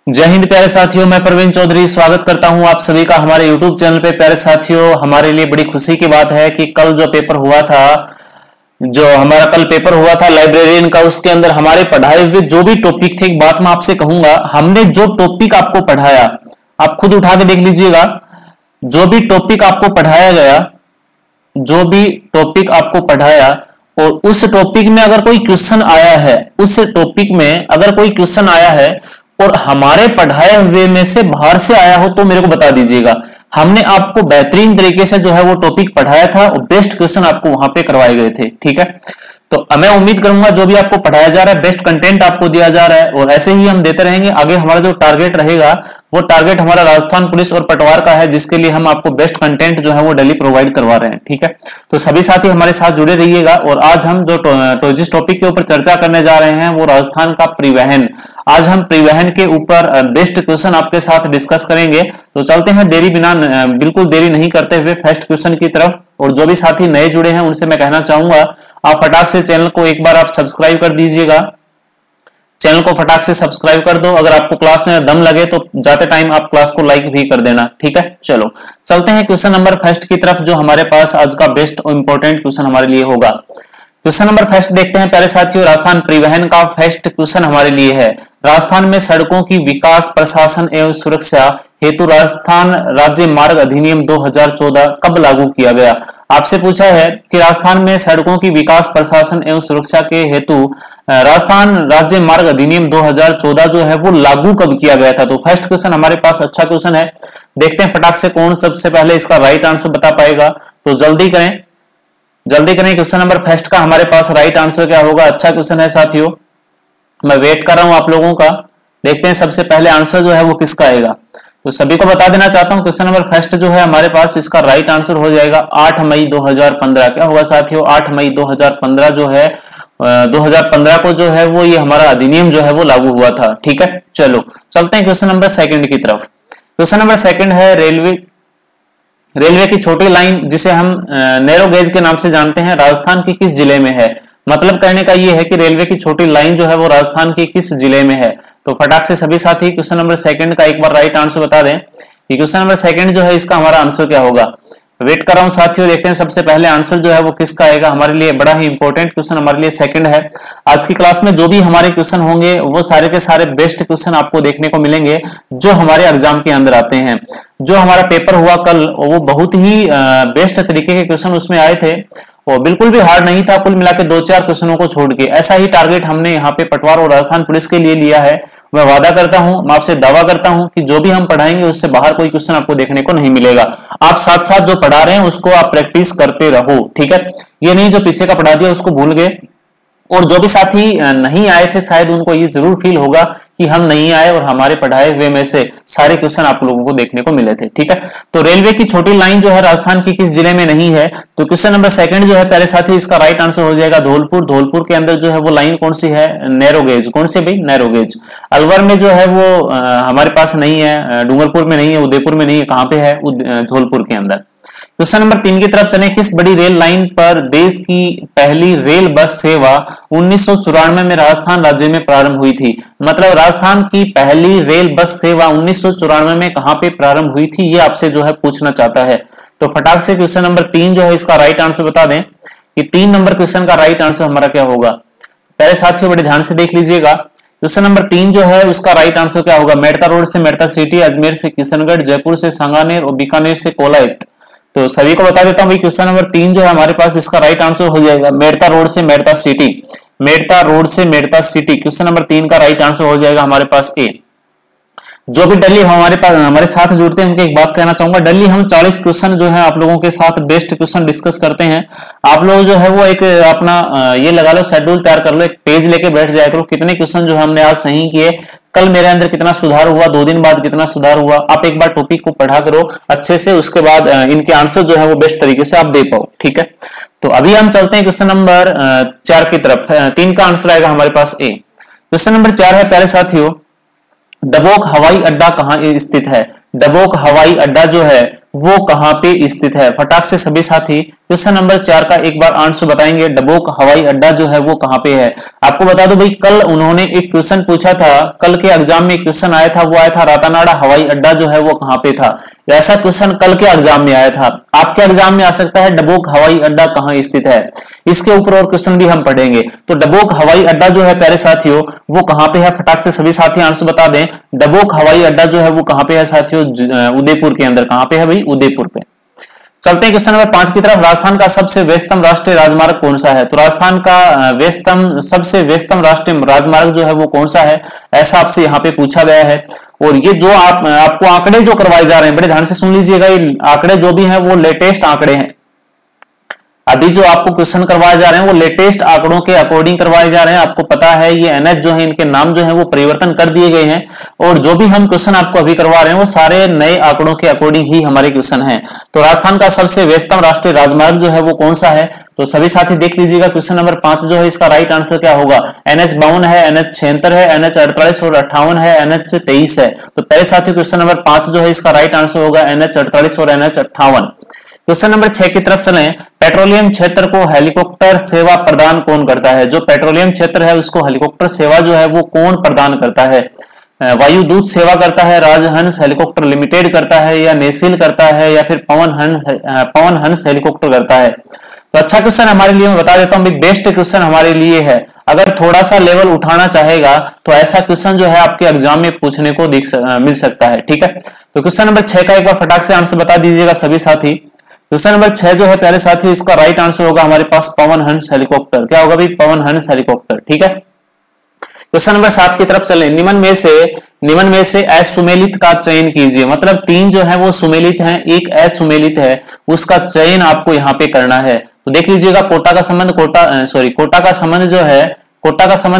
जय हिंद प्यारे साथियों, मैं प्रवीण चौधरी स्वागत करता हूं आप सभी का हमारे YouTube चैनल पे। प्यारे साथियों, हमारे लिए बड़ी खुशी की बात है कि कल जो पेपर हुआ था, जो हमारा कल पेपर हुआ था लाइब्रेरियन का, उसके अंदर हमारे पढ़ाए हुए जो भी टॉपिक थे, एक बात मैं आपसे कहूंगा, हमने जो टॉपिक आपको पढ़ाया आप खुद उठा के देख लीजिएगा। जो भी टॉपिक आपको पढ़ाया गया, जो भी टॉपिक आपको पढ़ाया और उस टॉपिक में अगर कोई क्वेश्चन आया है, उस टॉपिक में अगर कोई क्वेश्चन आया है और हमारे पढ़ाए हुए में से बाहर से आया हो तो मेरे को बता दीजिएगा। हमने आपको बेहतरीन तरीके से जो है वो टॉपिक पढ़ाया था और बेस्ट क्वेश्चन आपको वहां पे करवाए गए थे। ठीक है, तो मैं उम्मीद करूंगा जो भी आपको पढ़ाया जा रहा है, बेस्ट कंटेंट आपको दिया जा रहा है और ऐसे ही हम देते रहेंगे। आगे हमारा जो टारगेट रहेगा वो टारगेट हमारा राजस्थान पुलिस और पटवार का है, जिसके लिए हम आपको बेस्ट कंटेंट जो है वो डेली प्रोवाइड करवा रहे हैं। ठीक है, तो सभी साथी हमारे साथ जुड़े रहिएगा। और आज हम जो जिस टॉपिक के ऊपर चर्चा करने जा रहे हैं वो राजस्थान का परिवहन। आज हम परिवहन के ऊपर बेस्ट क्वेश्चन आपके साथ डिस्कस करेंगे। तो चलते हैं देरी बिना, बिल्कुल देरी नहीं करते हुए फर्स्ट क्वेश्चन की तरफ। और जो भी साथी नए जुड़े हैं उनसे मैं कहना चाहूंगा, आप फटाक से चैनल को एक बार आप सब्सक्राइब कर दीजिएगा। चैनल को फटाक से सब्सक्राइब कर दो। अगर आपको क्लास में दम लगे तो जाते टाइम आप क्लास को लाइक भी कर देना। ठीक है, चलो चलते हैं क्वेश्चन नंबर फर्स्ट की तरफ, जो हमारे पास आज का बेस्ट और इंपॉर्टेंट क्वेश्चन हमारे लिए होगा। क्वेश्चन नंबर फर्स्ट देखते हैं प्यारे साथियों। राजस्थान परिवहन का फर्स्ट क्वेश्चन हमारे लिए है, राजस्थान में सड़कों की विकास, प्रशासन एवं सुरक्षा हेतु राजस्थान राज्य मार्ग अधिनियम 2014 कब लागू किया गया। आपसे पूछा है कि राजस्थान में सड़कों की विकास, प्रशासन एवं सुरक्षा के हेतु राजस्थान राज्य मार्ग अधिनियम 2014 जो है वो लागू कब किया गया था। तो फर्स्ट क्वेश्चन हमारे पास अच्छा क्वेश्चन है। देखते हैं फटाक से कौन सबसे पहले इसका राइट आंसर बता पाएगा। तो जल्दी करें, जल्दी करें। क्वेश्चन नंबर फर्स्ट का हमारे पास राइट आंसर क्या होगा। अच्छा क्वेश्चन है साथियों, मैं वेट कर रहा हूं आप लोगों का। देखते हैं सबसे पहले आंसर जो है वो किसका आएगा। तो सभी को बता देना चाहता हूं, क्वेश्चन नंबर फर्स्ट जो है हमारे पास, इसका राइट आंसर हो जाएगा 8 मई 2015। क्या होगा साथियों, 8 मई 2015 जो है 2015 को जो है वो ये हमारा अधिनियम जो है वो लागू हुआ था। ठीक है, चलो चलते हैं क्वेश्चन नंबर सेकंड की तरफ। क्वेश्चन नंबर सेकंड है, रेलवे की छोटी लाइन जिसे हम नैरो गेज के नाम से जानते हैं, राजस्थान के किस जिले में है। मतलब कहने का ये है कि रेलवे की छोटी लाइन जो है वो राजस्थान के किस जिले में है। तो फटाक से सभी साथी क्वेश्चन नंबर सेकंड का एक बार राइट आंसर बता दें कि क्वेश्चन नंबर सेकंड जो है इसका हमारा आंसर क्या होगा। वेट कर रहा हूं साथियों, देखते हैं सबसे पहले आंसर जो है वो किसका आएगा। हमारे लिए बड़ा ही इंपॉर्टेंट क्वेश्चन हमारे लिए सेकंड है। आज की क्लास में जो भी हमारे क्वेश्चन होंगे वो सारे के सारे बेस्ट क्वेश्चन आपको देखने को मिलेंगे जो हमारे एग्जाम के अंदर आते हैं। जो हमारा पेपर हुआ कल वो बहुत ही बेस्ट तरीके के क्वेश्चन उसमें आए थे और बिल्कुल भी हार्ड नहीं था। कुल मिला के 2-4 क्वेश्चनों को छोड़ के ऐसा ही टारगेट हमने यहाँ पे पटवार और राजस्थान पुलिस के लिए लिया है। मैं वादा करता हूं, मैं आपसे दावा करता हूं कि जो भी हम पढ़ाएंगे उससे बाहर कोई क्वेश्चन आपको देखने को नहीं मिलेगा। आप साथ साथ जो पढ़ा रहे हैं उसको आप प्रैक्टिस करते रहो। ठीक है, ये नहीं जो पीछे का पढ़ा दिया उसको भूल गए। और जो भी साथी नहीं आए थे शायद उनको ये जरूर फील होगा कि हम नहीं आए और हमारे पढ़ाए हुए में से सारे क्वेश्चन आप लोगों को देखने को मिले थे। ठीक है, तो रेलवे की छोटी लाइन जो है राजस्थान की किस जिले में नहीं है। तो क्वेश्चन नंबर सेकंड जो है प्यारे साथी, इसका राइट आंसर हो जाएगा धौलपुर। धौलपुर के अंदर जो है वो लाइन कौन सी है, नैरो गेज। कौन सी भाई, नैरो गेज। अलवर में जो है वो हमारे पास नहीं है, डूंगरपुर में नहीं है, उदयपुर में नहीं है, कहां पे है, धौलपुर के अंदर। क्वेश्चन नंबर 3 की तरफ चले। किस बड़ी रेल लाइन पर देश की पहली रेल बस सेवा 1994 में राजस्थान राज्य में प्रारंभ हुई थी। मतलब राजस्थान की पहली रेल बस सेवा 1994 में कहां पे प्रारंभ हुई थी, ये आपसे जो है पूछना चाहता है। तो फटाक से क्वेश्चन नंबर 3 जो है इसका राइट आंसर बता दें कि 3 नंबर क्वेश्चन का राइट आंसर हमारा क्या होगा। पहले साथियों बड़े ध्यान से देख लीजिएगा। क्वेश्चन नंबर 3 जो है उसका राइट आंसर क्या होगा। मेड़ता रोड से मेड़ता सिटी, अजमेर से किशनगढ़, जयपुर से सांगानेर और बीकानेर से कोलायत। तो सभी को बता देता हूं भाई, क्वेश्चन नंबर 3 जो है हमारे पास, इसका राइट आंसर हो जाएगा मेड़ता रोड से मेड़ता सिटी। मेड़ता रोड से मेड़ता सिटी, क्वेश्चन नंबर 3 का राइट आंसर हो जाएगा हमारे पास ए। जो भी डेली हमारे साथ जुड़ते हैं उनके एक बात कहना चाहूंगा, डेली हम 40 क्वेश्चन जो है आप लोगों के साथ बेस्ट क्वेश्चन डिस्कस करते हैं। आप लोग जो है वो एक अपना ये लगा लो, शेड्यूल तैयार कर लो, एक पेज लेके बैठ जाया करो, कितने क्वेश्चन जो हमने आज सही किए, कल मेरे अंदर कितना सुधार हुआ, 2 दिन बाद कितना सुधार हुआ। आप एक बार टॉपिक को पढ़ा करो अच्छे से, उसके बाद इनके आंसर जो है वो बेस्ट तरीके से आप दे पाओ। ठीक है, तो अभी हम चलते हैं क्वेश्चन नंबर 4 की तरफ। 3 का आंसर आएगा हमारे पास ए। क्वेश्चन नंबर 4 है प्यारे साथियों, डबोक हवाई अड्डा कहां स्थित है। डबोक हवाई अड्डा जो है वो कहां पे स्थित है? फटाक से सभी साथी क्वेश्चन नंबर 4 का एक बार आंसर बताएंगे। डबोक हवाई अड्डा जो है वो कहां पे है? आपको बता दो भाई, कल उन्होंने एक क्वेश्चन पूछा था, कल के एग्जाम में क्वेश्चन आया था, वो आया था रातानाडा हवाई अड्डा जो है वो कहां पे था। ऐसा क्वेश्चन कल के एग्जाम में आया था। आपके एग्जाम में आ सकता है डबोक हवाई अड्डा कहां स्थित है। इसके ऊपर और क्वेश्चन भी हम पढ़ेंगे। तो डबोक हवाई अड्डा जो है प्यारे साथियों वो कहां पे है? फटाक से सभी साथी आंसर बता दें। डबोक हवाई अड्डा जो है वो कहां पे है साथियों? उदयपुर के अंदर। कहां पे है भाई? उदयपुर पे। चलते हैं क्वेश्चन नंबर 5 की तरफ। राजस्थान का सबसे व्यस्तम राष्ट्रीय राजमार्ग कौन सा है? तो राजस्थान का सबसे व्यस्तम राष्ट्रीय राजमार्ग जो है वो कौन सा है, ऐसा आपसे यहाँ पे पूछा गया है। और ये जो आपको आंकड़े जो करवाए जा रहे हैं, बड़े ध्यान से सुन लीजिएगा, ये आंकड़े जो भी हैं वो लेटेस्ट आंकड़े हैं। अभी जो आपको क्वेश्चन करवाए जा रहे हैं वो लेटेस्ट आंकड़ों के अकॉर्डिंग करवाए जा रहे हैं। आपको पता है ये एनएच जो है, इनके नाम जो है वो परिवर्तन कर दिए गए हैं, और जो भी हम क्वेश्चन आपको अभी करवा रहे हैं वो सारे नए आंकड़ों के अकॉर्डिंग ही हमारे क्वेश्चन हैं। तो राजस्थान का सबसे व्यस्तम राष्ट्रीय राजमार्ग जो है वो कौन सा है? तो सभी साथी देख लीजिएगा, क्वेश्चन नंबर 5 जो है इसका राइट आंसर क्या होगा? NH 52 है, NH 76 है, NH 48 और 58 है, NH 23 है। तो पहले साथी क्वेश्चन नंबर 5 जो है इसका राइट आंसर होगा NH 48 और NH 58। क्वेश्चन नंबर 6 की तरफ चलें। पेट्रोलियम क्षेत्र को हेलीकॉप्टर सेवा प्रदान कौन करता है? जो पेट्रोलियम क्षेत्र है उसको हेलीकॉप्टर सेवा जो है वो कौन प्रदान करता है? वायुदूत सेवा करता है, राजहंस हेलीकॉप्टर लिमिटेड करता है, या नेसिल करता है, या फिर पवन हंस हेलीकॉप्टर करता है? तो अच्छा क्वेश्चन हमारे लिए, मैं बता देता हूं भाई, बेस्ट क्वेश्चन हमारे लिए है। अगर थोड़ा सा लेवल उठाना चाहेगा तो ऐसा क्वेश्चन जो है आपके एग्जाम में पूछने को मिल सकता है। ठीक है, तो क्वेश्चन नंबर 6 का एक बार फटाक से आंसर बता दीजिएगा सभी साथी। क्वेश्चन नंबर 6 जो है प्यारे साथियों इसका राइट आंसर होगा हमारे पास पवन हंस हेलीकॉप्टर। क्या होगा भाई? पवन हंस हेलीकॉप्टर। ठीक है, क्वेश्चन नंबर 7 की तरफ चले। निम्न में से असुमेलित का चयन कीजिए। मतलब 3 जो है वो सुमेलित हैं, एक असुमेलित है, उसका चयन आपको यहाँ पे करना है। तो देख लीजिएगा, कोटा का संबंध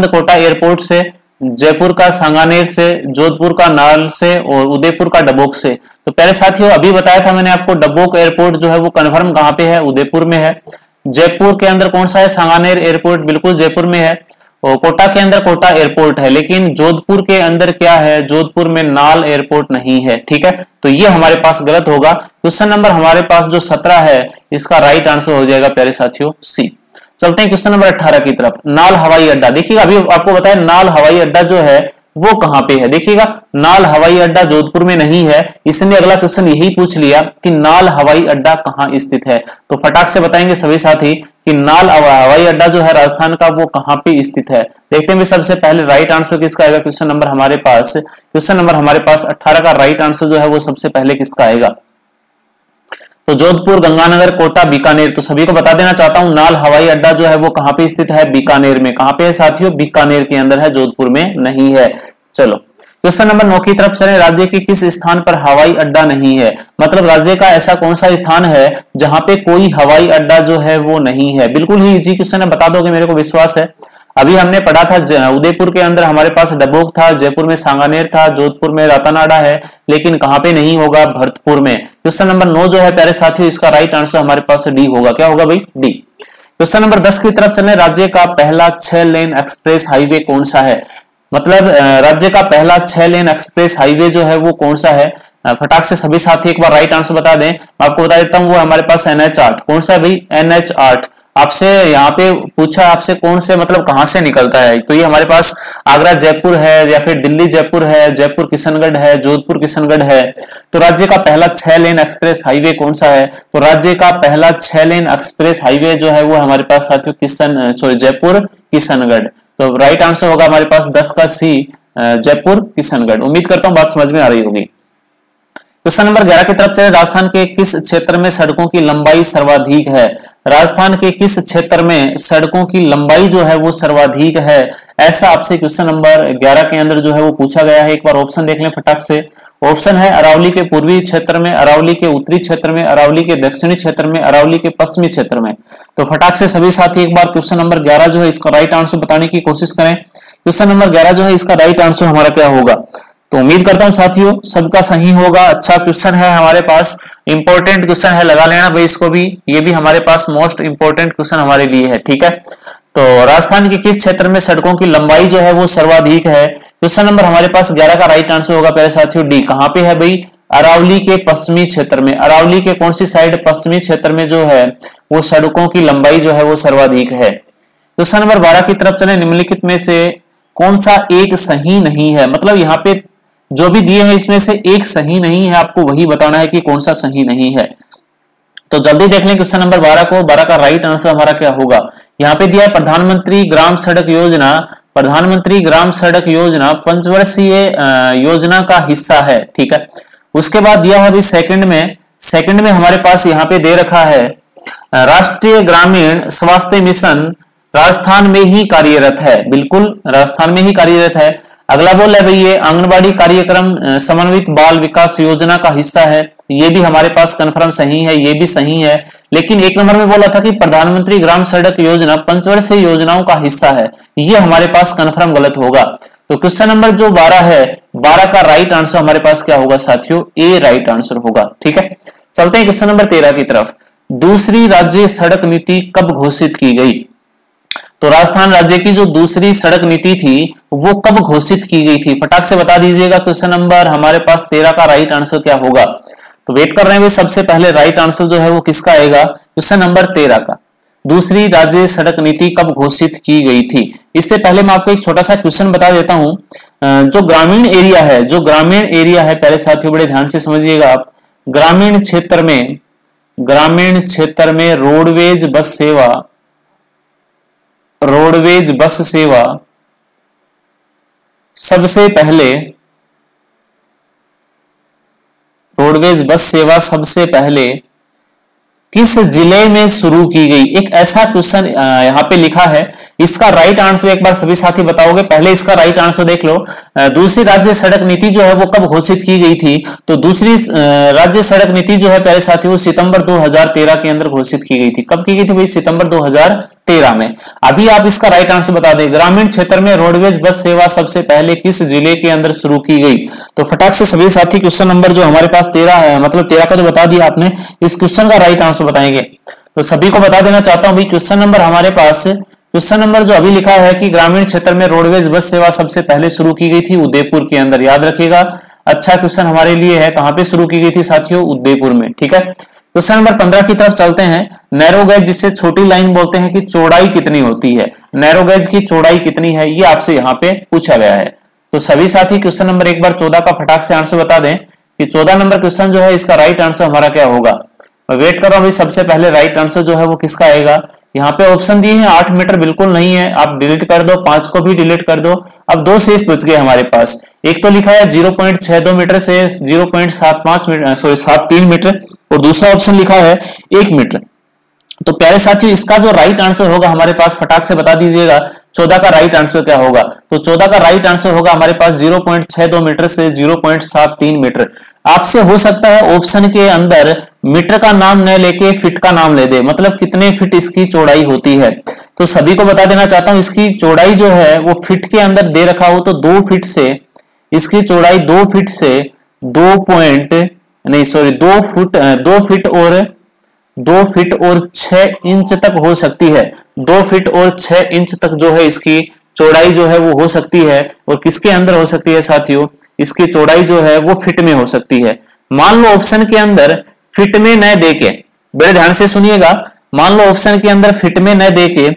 कोटा एयरपोर्ट से, जयपुर का सांगानेर से, जोधपुर का नाल से और उदयपुर का डबोक से। तो पहले साथियों अभी बताया था मैंने आपको, डबोक एयरपोर्ट जो है वो कंफर्म कहां पे है? उदयपुर में है। जयपुर के अंदर कौन सा है? सांगानेर एयरपोर्ट, बिल्कुल जयपुर में है। और कोटा के अंदर कोटा एयरपोर्ट है, लेकिन जोधपुर के अंदर क्या है? जोधपुर में नाल एयरपोर्ट नहीं है। ठीक है, तो ये हमारे पास गलत होगा। क्वेश्चन नंबर हमारे पास जो 17 है इसका राइट आंसर हो जाएगा प्यारे साथियों सी। चलते हैं क्वेश्चन नंबर 18 की तरफ। नाल हवाई अड्डा, देखिएगा अभी आपको बताया नाल हवाई अड्डा जो है वो कहां पे है। देखिएगा, नाल हवाई अड्डा जोधपुर में नहीं है, इसने अगला क्वेश्चन यही पूछ लिया कि नाल हवाई अड्डा कहां स्थित है। तो फटाक से बताएंगे सभी साथी कि नाल हवाई अड्डा जो है राजस्थान का वो कहां पे स्थित है। देखते हैं सबसे पहले राइट आंसर किसका आएगा। क्वेश्चन नंबर हमारे पास 18 का राइट आंसर जो है वो सबसे पहले किसका आएगा? तो जोधपुर, गंगानगर, कोटा, बीकानेर। तो सभी को बता देना चाहता हूं नाल हवाई अड्डा जो है वो कहां पे स्थित है? बीकानेर में। कहां पे है साथियों? बीकानेर के अंदर है, जोधपुर में नहीं है। चलो क्वेश्चन नंबर 9 की तरफ चले। राज्य के किस स्थान पर हवाई अड्डा नहीं है? मतलब राज्य का ऐसा कौन सा स्थान है जहां पे कोई हवाई अड्डा जो है वो नहीं है? बिल्कुल ही इजी क्वेश्चन है, बता दोगे मेरे को विश्वास है। अभी हमने पढ़ा था उदयपुर के अंदर हमारे पास डबोक था, जयपुर में सांगानेर था, जोधपुर में रातानाडा है, लेकिन कहां पे नहीं होगा? भरतपुर में। क्वेश्चन नंबर 9 जो है प्यारे साथियों इसका राइट आंसर हमारे पास डी होगा। क्या होगा भाई? डी। क्वेश्चन नंबर 10 की तरफ चले। राज्य का पहला 6 लेन एक्सप्रेस हाईवे कौन सा है? मतलब राज्य का पहला 6 लेन एक्सप्रेस हाईवे जो है वो कौन सा है? फटाक से सभी साथी एक बार राइट आंसर बता दें। आपको बता देता हूं वो हमारे पास NH 8। कौन सा है भाई? NH 8। आपसे यहाँ पे पूछा आपसे कौन से मतलब कहां से निकलता है, तो ये हमारे पास आगरा जयपुर है, या फिर दिल्ली जयपुर है, जयपुर किशनगढ़ है, जोधपुर किशनगढ़ है। तो राज्य का पहला 6 लेन एक्सप्रेस हाईवे कौन सा है? तो राज्य का पहला 6 लेन एक्सप्रेस हाईवे जो है वो हमारे पास साथियों जयपुर किशनगढ़। तो राइट आंसर होगा हमारे पास 10 का सी, जयपुर किशनगढ़। उम्मीद करता हूं बात समझ में आ रही होगी। क्वेश्चन नंबर 11 की तरफ चले। राजस्थान के किस क्षेत्र में सड़कों की लंबाई सर्वाधिक है? राजस्थान के किस क्षेत्र में सड़कों की लंबाई जो है वो सर्वाधिक है, ऐसा आपसे क्वेश्चन नंबर 11 के अंदर जो है वो पूछा गया है। एक बार ऑप्शन देख लें फटाक से। ऑप्शन है अरावली के पूर्वी क्षेत्र में, अरावली के उत्तरी क्षेत्र में, अरावली के दक्षिणी क्षेत्र में, अरावली के पश्चिमी क्षेत्र में। तो फटाक से सभी साथी एक बार क्वेश्चन नंबर 11 जो है इसका राइट आंसर बताने की कोशिश करें। क्वेश्चन नंबर 11 जो है इसका राइट आंसर हमारा क्या होगा? तो उम्मीद करता हूं साथियों सबका सही होगा। अच्छा क्वेश्चन है हमारे पास, इंपॉर्टेंट क्वेश्चन है, लगा लेना भाई इसको भी। ये भी हमारे पास मोस्ट इंपॉर्टेंट क्वेश्चन हमारे लिए है। ठीक है, तो राजस्थान के किस क्षेत्र में सड़कों की लंबाई जो है वो सर्वाधिक है? क्वेश्चन नंबर हमारे पास 11 का राइट आंसर होगा पहले साथियों डी। कहां पे है भाई? अरावली के पश्चिमी क्षेत्र में, अरावली के कौन सी साइड, पश्चिमी क्षेत्र में जो है वो सड़कों की लंबाई जो है वो सर्वाधिक है। क्वेश्चन नंबर 12 की तरफ चले। निम्नलिखित में से कौन सा एक सही नहीं है, मतलब यहाँ पे जो भी दिए हैं इसमें से एक सही नहीं है, आपको वही बताना है कि कौन सा सही नहीं है। तो जल्दी देख लें क्वेश्चन नंबर 12 को। 12 का राइट आंसर हमारा क्या होगा, यहाँ पे दिया है प्रधानमंत्री ग्राम सड़क योजना। प्रधानमंत्री ग्राम सड़क योजना पंचवर्षीय योजना का हिस्सा है, ठीक है। उसके बाद दिया है अभी सेकंड में हमारे पास यहाँ पे दे रखा है राष्ट्रीय ग्रामीण स्वास्थ्य मिशन राजस्थान में ही कार्यरत है, बिल्कुल राजस्थान में ही कार्यरत है। अगला बोल है भाई ये आंगनबाड़ी कार्यक्रम समन्वित बाल विकास योजना का हिस्सा है, ये भी हमारे पास कंफर्म सही है, ये भी सही है। लेकिन एक नंबर में बोला था कि प्रधानमंत्री ग्राम सड़क योजना पंचवर्षीय योजनाओं का हिस्सा है, ये हमारे पास कंफर्म गलत होगा। तो क्वेश्चन नंबर जो 12 है, 12 का राइट आंसर हमारे पास क्या होगा साथियों, ए राइट आंसर होगा, ठीक है। चलते हैं क्वेश्चन नंबर 13 की तरफ। दूसरी राज्य सड़क नीति कब घोषित की गई, तो राजस्थान राज्य की जो दूसरी सड़क नीति थी वो कब घोषित की गई थी, फटाक से बता दीजिएगा। क्वेश्चन नंबर हमारे पास 13 का राइट आंसर क्या होगा, तो वेट कर रहे हैं सबसे पहले राइट आंसर जो है वो किसका आएगा, क्वेश्चन नंबर 13 का। दूसरी राज्य सड़क नीति कब घोषित की गई थी। इससे पहले मैं आपको एक छोटा सा क्वेश्चन बता देता हूं। जो ग्रामीण एरिया है पहले साथियों बड़े ध्यान से समझिएगा आप। ग्रामीण क्षेत्र में रोडवेज बस सेवा सबसे पहले किस जिले में शुरू की गई, एक ऐसा क्वेश्चन यहाँ पे लिखा है। इसका राइट आंसर एक बार सभी साथी बताओगे, पहले इसका राइट आंसर देख लो। दूसरी राज्य सड़क नीति जो है वो कब घोषित की गई थी, तो दूसरी राज्य सड़क नीति जो है पहले साथी वो सितंबर 2013 के अंदर घोषित की गई थी। कब की गई थी भाई, सितंबर 2013 में। अभी आप इसका राइट आंसर बता दें। ग्रामीण क्षेत्र में रोडवेज बस सेवा सबसे पहले किस जिले के अंदर शुरू की गई, तो फटाक से सभी साथी क्वेश्चन नंबर जो हमारे पास 13 है, मतलब 13 का तो बता दिया आपने, इस क्वेश्चन का राइट आंसर बताएंगे। तो सभी को बता देना चाहता हूं भाई, क्वेश्चन नंबर हमारे पास, क्वेश्चन नंबर जो अभी लिखा है कि ग्रामीण क्षेत्र में रोडवेज बस सेवा सबसे पहले शुरू की गई थी उदयपुर के अंदर, याद रखिएगा। अच्छा क्वेश्चन हमारे लिए है, कहां पे शुरू की गई थी साथियों, उदयपुर में, ठीक है। क्वेश्चन नंबर 15 की तरफ चलते हैं। नैरो गेज जिससे छोटी लाइन बोलते हैं, कि चौड़ाई कितनी होती है, नैरो गेज की चौड़ाई कितनी है, ये आपसे यहाँ पे पूछा गया है। तो सभी साथी क्वेश्चन नंबर एक बार 14 का फटाक से आंसर बता दें कि 14 नंबर क्वेश्चन जो है इसका राइट आंसर हमारा क्या होगा। मैं वेट कर रहा हूं, सबसे पहले राइट आंसर जो है वो किसका आएगा। यहाँ पे ऑप्शन दिए हैं 8 मीटर बिल्कुल नहीं है, आप डिलीट कर दो, 5 को भी डिलीट कर दो। अब 2 शेष बच गए हमारे पास। एक तो लिखा है 0.62 मीटर से 0.73 मीटर, और दूसरा ऑप्शन लिखा है 1 मीटर। तो प्यारे साथियों इसका जो राइट आंसर होगा हमारे पास, फटाक से बता दीजिएगा 14 का राइट आंसर क्या होगा। तो 14 का राइट आंसर होगा हमारे पास 0.62 मीटर से 0.73 मीटर। आपसे हो सकता है ऑप्शन के अंदर मीटर का नाम न लेके फीट का नाम ले दे, मतलब कितने फीट इसकी चौड़ाई होती है। तो सभी को बता देना चाहता हूं इसकी चौड़ाई जो है वो फीट के अंदर दे रखा हो तो 2 फीट से इसकी चौड़ाई 2 फीट से 2 फीट और 6 इंच तक हो सकती है। 2 फीट और 6 इंच तक जो है इसकी चौड़ाई जो है वो हो सकती है। और किसके अंदर हो सकती है साथियों, इसकी चौड़ाई जो है वो फीट में हो सकती है। मान लो ऑप्शन के अंदर फीट में न देके, बड़े ध्यान से सुनिएगा, मान लो ऑप्शन के अंदर फीट में न देके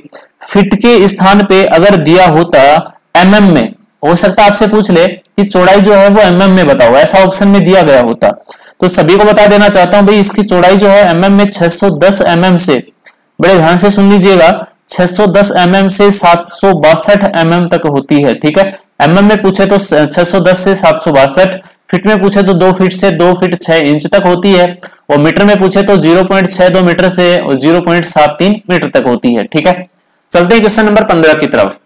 फीट के स्थान पे अगर दिया होता mm में, हो सकता है आपसे पूछ ले कि चौड़ाई जो है वो mm में बताओ, ऐसा ऑप्शन में दिया गया होता। तो सभी को बता देना चाहता हूं भाई इसकी चौड़ाई जो है mm में 610 mm से, बड़े ध्यान से सुन लीजिएगा, 610 mm से 762 mm तक होती है, ठीक है। mm में पूछे तो 610 से 762, फीट में पूछे तो 2 फीट से 2 फीट 6 इंच तक होती है, और मीटर में पूछे तो 0.62 मीटर से 0.73 मीटर तक होती है, ठीक है। चलते हैं क्वेश्चन नंबर 15 की तरफ।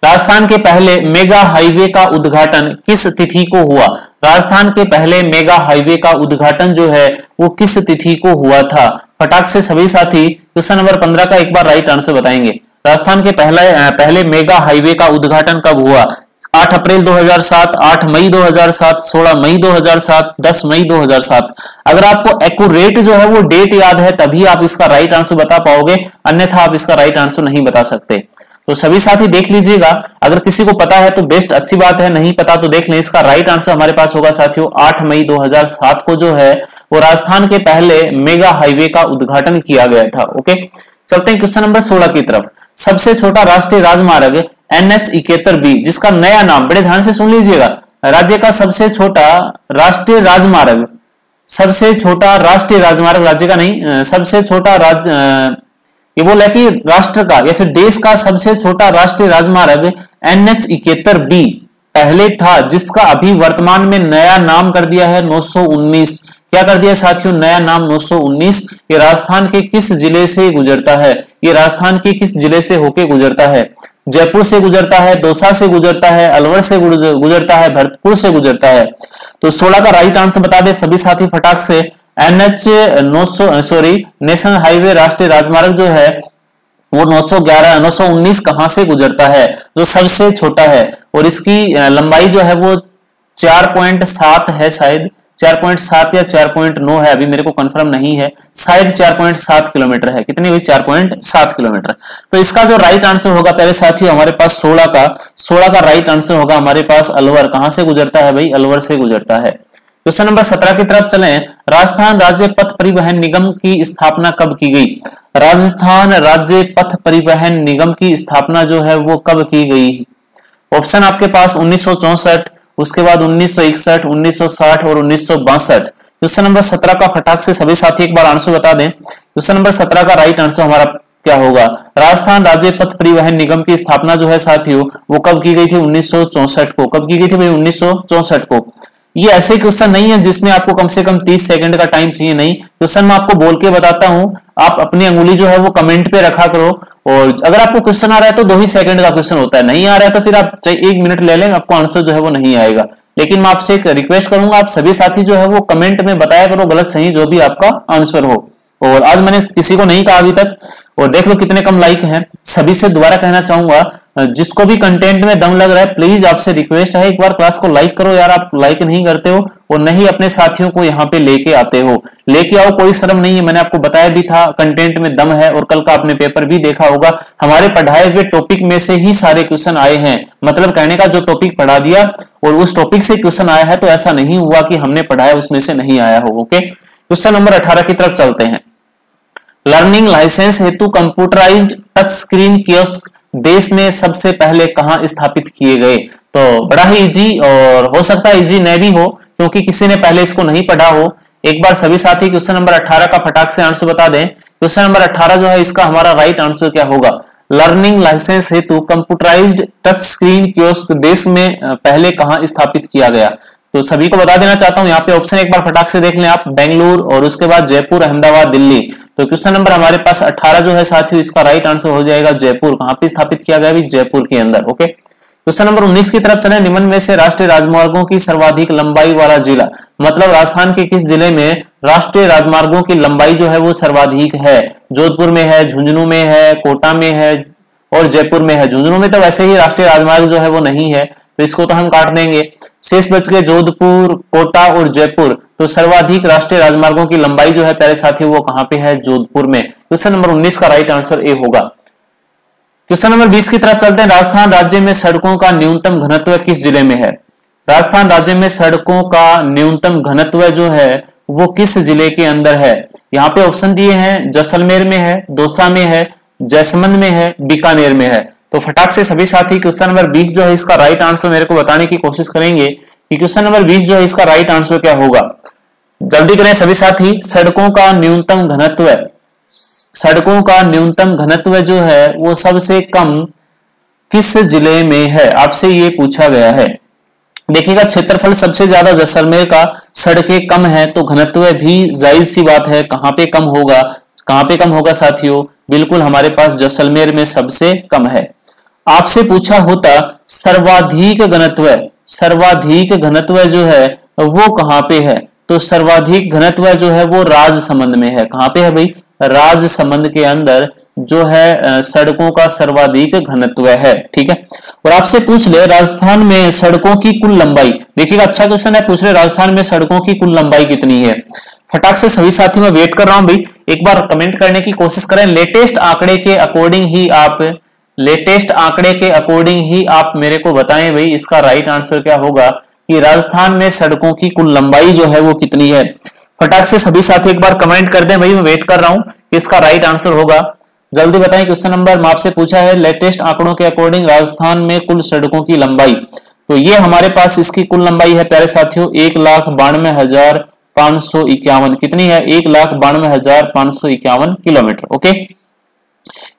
राजस्थान के पहले मेगा हाईवे का उद्घाटन किस तिथि को हुआ। राजस्थान के पहले मेगा हाईवे का उद्घाटन जो है वो किस तिथि को हुआ था। फटाक से सभी साथी क्वेश्चन नंबर 15 का एक बार राइट आंसर बताएंगे। राजस्थान के पहले मेगा हाईवे का उद्घाटन कब हुआ। 8 अप्रैल 2007, 8 मई 2007, 16 मई 2007, 10 मई 2007। अगर आपको एक्यूरेट जो है वो डेट याद है तभी आप इसका राइट आंसर बता पाओगे, अन्यथा आप इसका राइट आंसर नहीं बता सकते। तो सभी साथी देख लीजिएगा, अगर किसी को पता है तो बेस्ट, अच्छी बात है, नहीं पता तो देख लें। इसका राइट आंसर हमारे पास होगा साथियों 8 मई 2007 को जो है वो राजस्थान के पहले मेगा हाईवे का उद्घाटन किया गया था। ओके, चलते हैं क्वेश्चन नंबर 16 की तरफ। सबसे छोटा राष्ट्रीय राजमार्ग NH71B, जिसका नया नाम, बड़े ध्यान से सुन लीजिएगा, राज्य का सबसे छोटा राष्ट्रीय राजमार्ग, सबसे छोटा राष्ट्रीय राजमार्ग राज्य का नहीं, सबसे छोटा ये बोला है कि राष्ट्र का या फिर देश का सबसे छोटा राष्ट्रीय राजमार्ग NH71B पहले था, जिसका अभी वर्तमान में नया नाम कर दिया है 919। क्या कर दिया साथियों? नया नाम 919। ये राजस्थान के किस जिले से गुजरता है? ये राजस्थान के किस जिले से होके गुजरता है? जयपुर से गुजरता है, दौसा से गुजरता है, अलवर से गुजरता है, भरतपुर से गुजरता है। तो 16 का राइट आंसर बता दे सभी साथी फटाक से। नेशनल हाईवे राष्ट्रीय राजमार्ग जो है वो 919 कहां से गुजरता है? जो सबसे छोटा है, और इसकी लंबाई जो है वो 4.7 है, शायद 4.7 या 4.9 है, अभी मेरे को कंफर्म नहीं है, शायद 4.7 किलोमीटर है। कितनी हुई? 4.7 किलोमीटर। तो इसका जो राइट आंसर होगा प्यारे साथियों हमारे पास 16 का राइट आंसर होगा हमारे पास अलवर। कहां से गुजरता है भाई? अलवर से गुजरता है। क्वेश्चन नंबर 17 की तरफ चलें। राजस्थान राज्य पथ परिवहन निगम की स्थापना कब की गई? राजस्थान राज्य पथ परिवहन निगम की स्थापना जो है वो कब की गई? ऑप्शन आपके पास 1964, उसके बाद 1961, 1960 और 1962। क्वेश्चन नंबर 17 का फटाक से सभी साथी एक बार आंसर बता दें। क्वेश्चन नंबर 17 का राइट आंसर हमारा क्या होगा? राजस्थान राज्य पथ परिवहन निगम की स्थापना जो है साथियों वो कब की गई थी? 1964 को। कब की गई थी भाई? 1964 को। ये ऐसे क्वेश्चन नहीं है जिसमें आपको कम से कम 30 सेकंड का टाइम चाहिए, नहीं, क्वेश्चन मैं आपको बोल के बताता हूं, आप अपनी अंगुली जो है वो कमेंट पे रखा करो, और अगर आपको क्वेश्चन आ रहा है तो 2 ही सेकंड का क्वेश्चन होता है, नहीं आ रहा है तो फिर आप चाहे 1 मिनट ले लें, आपको आंसर जो है वो नहीं आएगा। लेकिन मैं आपसे एक रिक्वेस्ट करूंगा, आप सभी साथी जो है वो कमेंट में बताया करो गलत सही जो भी आपका आंसर हो। और आज मैंने किसी को नहीं कहा अभी तक, और देख लो कितने कम लाइक हैं। सभी से दोबारा कहना चाहूंगा, जिसको भी कंटेंट में दम लग रहा है प्लीज आपसे रिक्वेस्ट है एक बार क्लास को लाइक करो यार। आप लाइक नहीं करते हो और नहीं अपने साथियों को यहाँ पे लेके आते हो। लेके आओ, कोई शर्म नहीं है, मैंने आपको बताया भी था कंटेंट में दम है, और कल का आपने पेपर भी देखा होगा, हमारे पढ़ाए हुए टॉपिक में से ही सारे क्वेश्चन आए हैं। मतलब कहने का जो टॉपिक पढ़ा दिया और उस टॉपिक से क्वेश्चन आया है, तो ऐसा नहीं हुआ कि हमने पढ़ाया उसमें से नहीं आया हो। ओके, क्वेश्चन नंबर 18 की तरफ चलते हैं। लर्निंग लाइसेंस हेतु कंप्यूटराइज्ड टच स्क्रीन कियोस्क देश में सबसे पहले कहां स्थापित किए गए? तो बड़ा ही इजी, और हो सकता है इजी नहीं भी हो क्योंकि किसी ने पहले इसको नहीं पढ़ा हो। एक बार सभी साथी क्वेश्चन नंबर 18 का फटाक से आंसर बता दें। क्वेश्चन नंबर 18 जो है इसका हमारा राइट आंसर क्या होगा? लर्निंग लाइसेंस हेतु कंप्यूटराइज्ड टच स्क्रीन कियोस्क देश में पहले कहां स्थापित किया गया? तो सभी को बता देना चाहता हूं, यहाँ पे ऑप्शन एक बार फटाक से देख लें आप, बेंगलुरु, और उसके बाद जयपुर, अहमदाबाद, दिल्ली। तो क्वेश्चन नंबर हमारे पास 18 जो है साथियों इसका राइट आंसर हो जाएगा जयपुर। कहां पे स्थापित किया गया? जयपुर के अंदर। ओके, क्वेश्चन नंबर 19 की तरफ चले। निम्न में से राष्ट्रीय राजमार्गों की सर्वाधिक लंबाई वाला जिला, मतलब राजस्थान के किस जिले में राष्ट्रीय राजमार्गों की लंबाई जो है वो सर्वाधिक है? जोधपुर में है, झुंझुनू में है, कोटा में है और जयपुर में है। झुंझुनू में तो वैसे ही राष्ट्रीय राजमार्ग जो है वो नहीं है, तो इसको तो हम काट देंगे। शेष बच गए जोधपुर, कोटा और जयपुर। तो सर्वाधिक राष्ट्रीय राजमार्गों की लंबाई जो है प्यारे साथियों वो कहां पे है? जोधपुर में। क्वेश्चन नंबर 19 का राइट आंसर ए होगा। क्वेश्चन नंबर 20 की तरफ चलते हैं। राजस्थान राज्य में सड़कों का न्यूनतम घनत्व किस जिले में है? राजस्थान राज्य में सड़कों का न्यूनतम घनत्व जो है वो किस जिले के अंदर है? यहाँ पे ऑप्शन दिए हैं, जैसलमेर में है, दौसा में है, जैसलमेर में है, बीकानेर में है। तो फटाक से सभी साथी क्वेश्चन नंबर 20 जो है इसका राइट आंसर मेरे को बताने की कोशिश करेंगे कि क्वेश्चन नंबर 20 जो है इसका राइट आंसर क्या होगा। जल्दी करें सभी साथी। सड़कों का न्यूनतम घनत्व, सड़कों का न्यूनतम घनत्व जो है वो सबसे कम किस जिले में है? आपसे ये पूछा गया है। देखिएगा क्षेत्रफल सबसे ज्यादा जैसलमेर का, सड़कें कम है तो घनत्व भी जायज सी बात है कहां पे कम होगा? कहां पे कम होगा साथियों? बिल्कुल हमारे पास जैसलमेर में सबसे कम है। आपसे पूछा होता सर्वाधिक घनत्व, सर्वाधिक घनत्व जो है वो कहां पे है? तो सर्वाधिक घनत्व जो है वो राजसमंद में है। कहां पे है भाई? राजसमंद के अंदर जो है सड़कों का सर्वाधिक घनत्व है। ठीक है, और आपसे पूछ ले राजस्थान में सड़कों की कुल लंबाई। देखिएगा अच्छा क्वेश्चन है, पूछ रहे राजस्थान में सड़कों की कुल लंबाई कितनी है? फटाक से सभी साथी मैं वेट कर रहा हूं भाई, एक बार कमेंट करने की कोशिश करें। लेटेस्ट आंकड़े के अकॉर्डिंग ही आप लेटेस्ट आंकड़े के अकॉर्डिंग ही आप मेरे को बताएं भाई इसका राइट आंसर क्या होगा कि राजस्थान में सड़कों की कुल लंबाई जो है वो कितनी है। फटाक से सभी साथी एक बार कमेंट कर दें भाई, मैं वेट कर रहा हूं कि इसका राइट आंसर होगा। जल्दी बताएं। क्वेश्चन नंबर में आपसे पूछा है लेटेस्ट आंकड़ों के अकॉर्डिंग राजस्थान में कुल सड़कों की लंबाई, तो ये हमारे पास इसकी कुल लंबाई है प्यारे साथियों 1,92,551। कितनी है? 1,92,551 किलोमीटर। ओके,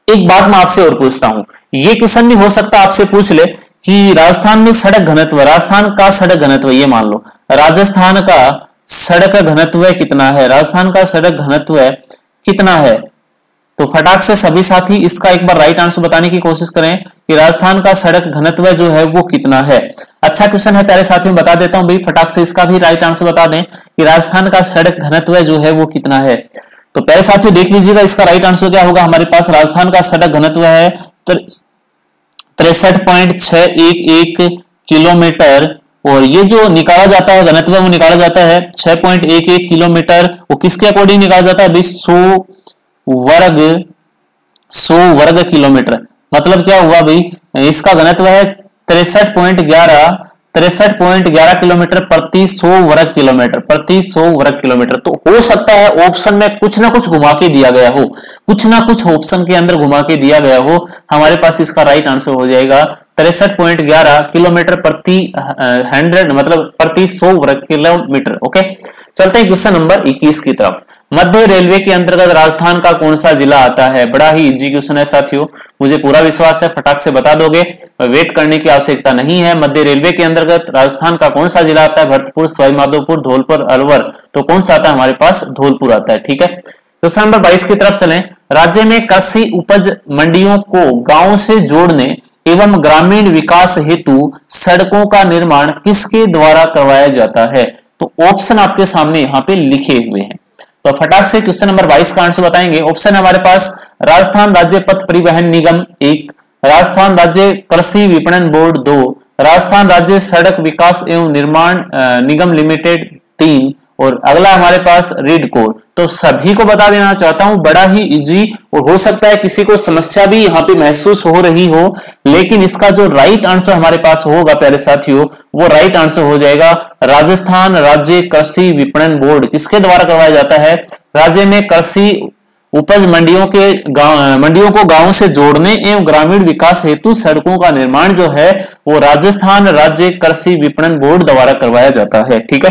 एक बात मैं आपसे और पूछता हूं, ये क्वेश्चन भी हो सकता है आपसे पूछ ले कि राजस्थान में सड़क घनत्व, राजस्थान का सड़क घनत्व, ये मान लो राजस्थान का सड़क घनत्व कितना है, राजस्थान का सड़क घनत्व कितना है। तो फटाक से सभी साथी इसका एक बार राइट आंसर बताने की कोशिश करें कि राजस्थान का सड़क घनत्व जो है वो कितना है। अच्छा क्वेश्चन है प्यारे साथियों, बता देता हूं भाई, फटाक से इसका भी राइट आंसर बता दें कि राजस्थान का सड़क घनत्व जो है वो कितना है। तो प्यारे साथियों देख लीजिएगा इसका राइट आंसर क्या होगा। हमारे पास राजस्थान का सड़क घनत्व है 63.611 किलोमीटर, और ये जो निकाला जाता है घनत्व वो निकाला जाता है 6.11 किलोमीटर। वो किसके अकॉर्डिंग निकाला जाता है भाई? 100 वर्ग किलोमीटर। मतलब क्या हुआ भाई, इसका घनत्व है 63.11 किलोमीटर प्रति 100 वर्ग किलोमीटर, प्रति 100 वर्ग किलोमीटर। तो हो सकता है ऑप्शन में कुछ ना कुछ घुमा के दिया गया हो, कुछ ना कुछ ऑप्शन के अंदर घुमा के दिया गया हो। हमारे पास इसका राइट आंसर हो जाएगा 63.11 किलोमीटर प्रति 100, मतलब प्रति 100 वर्ग किलोमीटर। ओके, चलते हैं क्वेश्चन नंबर 21 की तरफ। मध्य रेलवे के अंतर्गत राजस्थान का कौन सा जिला आता है? बड़ा ही इजी क्वेश्चन है साथियों, मुझे पूरा विश्वास है फटाक से बता दोगे, वेट करने की आवश्यकता नहीं है। मध्य रेलवे के अंतर्गत राजस्थान का कौन सा जिला आता है? भरतपुर, सवाईमाधोपुर, धौलपुर, अलवर। तो कौन सा आता है? हमारे पास धौलपुर आता है। ठीक है, क्वेश्चन नंबर 22 की तरफ चलें। राज्य में कृषि उपज मंडियों को गांव से जोड़ने एवं ग्रामीण विकास हेतु सड़कों का निर्माण किसके द्वारा करवाया जाता है? तो ऑप्शन आपके सामने यहाँ पे लिखे हुए हैं, तो फटाक से क्वेश्चन नंबर 22 का आंसर बताएंगे। ऑप्शन है हमारे पास राजस्थान राज्य पथ परिवहन निगम 1, राजस्थान राज्य कृषि विपणन बोर्ड 2, राजस्थान राज्य सड़क विकास एवं निर्माण निगम लिमिटेड 3, और अगला हमारे पास रिडकोर। तो सभी को बता देना चाहता हूं, बड़ा ही इजी, और हो सकता है किसी को समस्या भी यहाँ पे महसूस हो रही हो, लेकिन इसका जो राइट आंसर हमारे पास होगा प्यारे साथियों, वो राइट आंसर हो जाएगा राजस्थान राज्य कृषि विपणन बोर्ड। किसके द्वारा करवाया जाता है? राज्य में कृषि उपज मंडियों को गांवों से जोड़ने एवं ग्रामीण विकास हेतु सड़कों का निर्माण जो है वो राजस्थान राज्य कृषि विपणन बोर्ड द्वारा करवाया जाता है। ठीक है,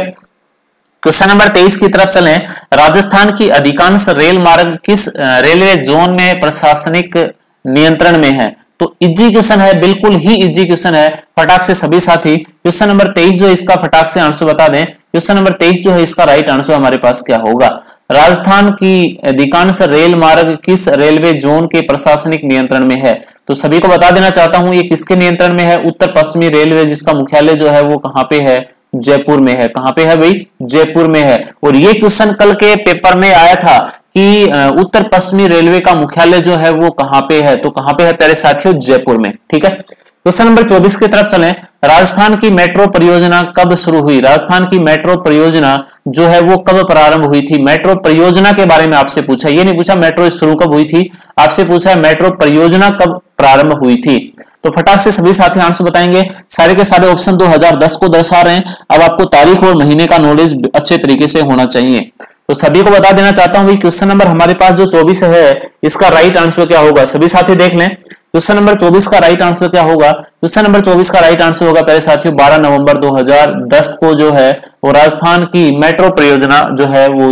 क्वेश्चन नंबर 23 की तरफ चलें। राजस्थान की अधिकांश रेल मार्ग किस रेलवे जोन में प्रशासनिक नियंत्रण में है? तो इजी क्वेश्चन है, बिल्कुल ही इजी क्वेश्चन है। फटाक से सभी साथी क्वेश्चन नंबर 23 जो इसका फटाक से आंसर बता दें। क्वेश्चन नंबर 23 जो है इसका राइट आंसर हमारे पास क्या होगा? राजस्थान की अधिकांश रेल मार्ग किस रेलवे जोन के प्रशासनिक नियंत्रण में है? तो सभी को बता देना चाहता हूं ये किसके नियंत्रण में है? उत्तर पश्चिमी रेलवे, जिसका मुख्यालय जो है वो कहां पे है? जयपुर में है। कहां पे है भाई? जयपुर में है। और ये क्वेश्चन कल के पेपर में आया था कि उत्तर पश्चिमी रेलवे का मुख्यालय जो है वो कहां पे है? तो कहां पे है प्यारे साथियों? जयपुर में। ठीक है, क्वेश्चन नंबर 24 की तरफ चलें। राजस्थान की मेट्रो परियोजना कब शुरू हुई? राजस्थान की मेट्रो परियोजना जो है वो कब प्रारंभ हुई थी? मेट्रो परियोजना के बारे में आपसे पूछा, ये नहीं पूछा मेट्रो शुरू कब हुई थी, आपसे पूछा है मेट्रो परियोजना कब प्रारंभ हुई थी। तो फटाक से सभी साथी आंसर बताएंगे। सारे के सारे ऑप्शन 2010 को दर्शा रहे हैं। अब आपको तारीख और महीने का नॉलेज अच्छे तरीके से होना चाहिए। तो सभी को बता देना चाहता हूं क्वेश्चन नंबर हमारे पास जो 24 है इसका राइट आंसर क्या होगा? सभी साथी देख लें, क्वेश्चन नंबर 24 का राइट आंसर क्या होगा? क्वेश्चन नंबर 24 का राइट आंसर होगा प्यारे साथियों 12 नवंबर 2010 को जो है वो राजस्थान की मेट्रो परियोजना जो है वो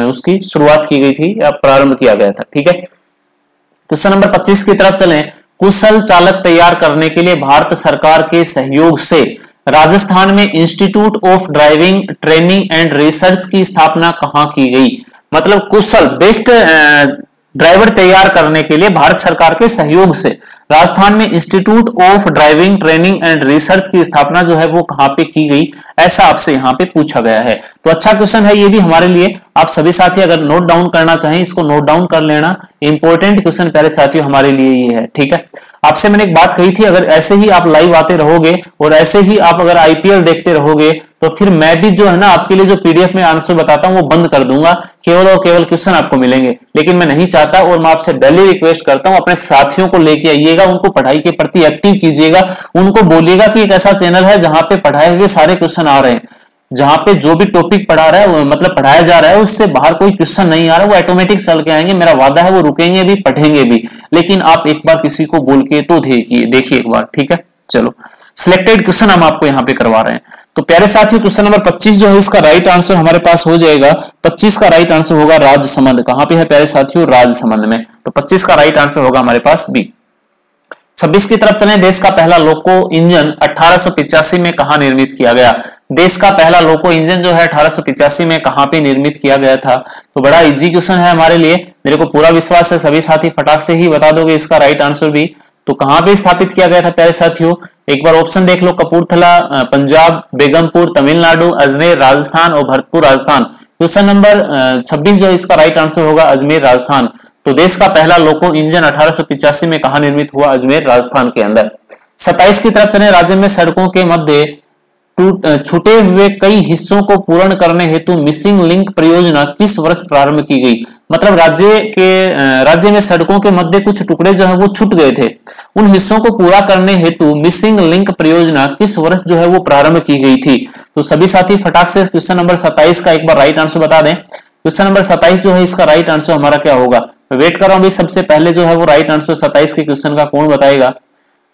उसकी शुरुआत की गई थी या प्रारंभ किया गया था। ठीक है, क्वेश्चन नंबर 25 की तरफ चलें। कुशल चालक तैयार करने के लिए भारत सरकार के सहयोग से राजस्थान में institute of driving training and research की स्थापना कहां की गई? मतलब कुशल बेस्ट ड्राइवर तैयार करने के लिए भारत सरकार के सहयोग से राजस्थान में institute of driving training and research की स्थापना जो है वो कहां पे की गई, ऐसा आपसे यहाँ पे पूछा गया है। तो अच्छा क्वेश्चन है ये भी हमारे लिए। आप सभी साथी अगर नोट डाउन करना चाहें इसको नोट डाउन कर लेना, इंपॉर्टेंट क्वेश्चन प्यारे साथियों हमारे लिए ये है। ठीक है, आपसे मैंने एक बात कही थी, अगर ऐसे ही आप लाइव आते रहोगे और ऐसे ही आप अगर आईपीएल देखते रहोगे तो फिर मैं भी जो है ना आपके लिए जो पीडीएफ में आंसर बताता हूं वो बंद कर दूंगा, केवल और केवल क्वेश्चन आपको मिलेंगे। लेकिन मैं नहीं चाहता और मैं आपसे डेली रिक्वेस्ट करता हूं अपने साथियों को लेके आइएगा, उनको पढ़ाई के प्रति एक्टिव कीजिएगा, उनको बोलिएगा कि एक ऐसा चैनल है जहां पे पढ़ाए हुए सारे क्वेश्चन आ रहे हैं, जहां पे जो भी टॉपिक पढ़ा रहा है मतलब पढ़ाया जा रहा है उससे बाहर कोई क्वेश्चन नहीं आ रहा, वो ऑटोमेटिक चल के आएंगे, मेरा वादा है वो रुकेंगे भी पढ़ेंगे भी। लेकिन आप एक बार किसी को बोल के तो देखिए एक बार, ठीक है। चलो सिलेक्टेड क्वेश्चन हम आपको यहाँ पे करवा रहे हैं। तो प्यारे साथियों क्वेश्चन नंबर 25 जो है इसका राइट आंसर हमारे पास हो जाएगा, 25 का राइट आंसर होगा राजसमंद। कहां पे है प्यारे साथियों? राजसमंद में। तो 25 का राइट आंसर होगा हमारे पास बी। 26 की तरफ चलें। देश का पहला लोको इंजन 1885 में कहां निर्मित किया गया? देश का पहला लोको इंजन जो है 1885 में कहां पे निर्मित किया गया था? तो बड़ा इजी क्वेश्चन है हमारे लिए, मेरे को पूरा विश्वास है सभी साथी फटाक से ही बता दोगे इसका राइट आंसर भी। तो कहां पे स्थापित किया गया था प्यारे साथियों? एक बार ऑप्शन देख लो, कपूरथला पंजाब, बेगमपुर तमिलनाडु, अजमेर राजस्थान और भरतपुर राजस्थान। क्वेश्चन नंबर 26 जो इसका राइट आंसर होगा अजमेर राजस्थान। तो देश का पहला लोको इंजन 1885 में कहां निर्मित हुआ? अजमेर राजस्थान के अंदर। 27 की तरफ चले। राज्य में सड़कों के मध्य छूटे हुए कई हिस्सों को पूर्ण करने हेतु मिसिंग लिंक परियोजना किस वर्ष प्रारंभ की गई? मतलब राज्य में सड़कों के मध्य कुछ टुकड़े जो है वो छूट गए थे, उन हिस्सों को पूरा करने हेतु मिसिंग लिंक परियोजना किस वर्ष जो है वो प्रारंभ की गई थी? तो सभी साथी फटाक से क्वेश्चन नंबर 27 का एक बार राइट आंसर बता दें। क्वेश्चन नंबर 27 जो है इसका राइट आंसर हमारा क्या होगा? वेट कर रहा हूं भाई, सबसे पहले जो है वो राइट आंसर 27 के क्वेश्चन का कौन बताएगा?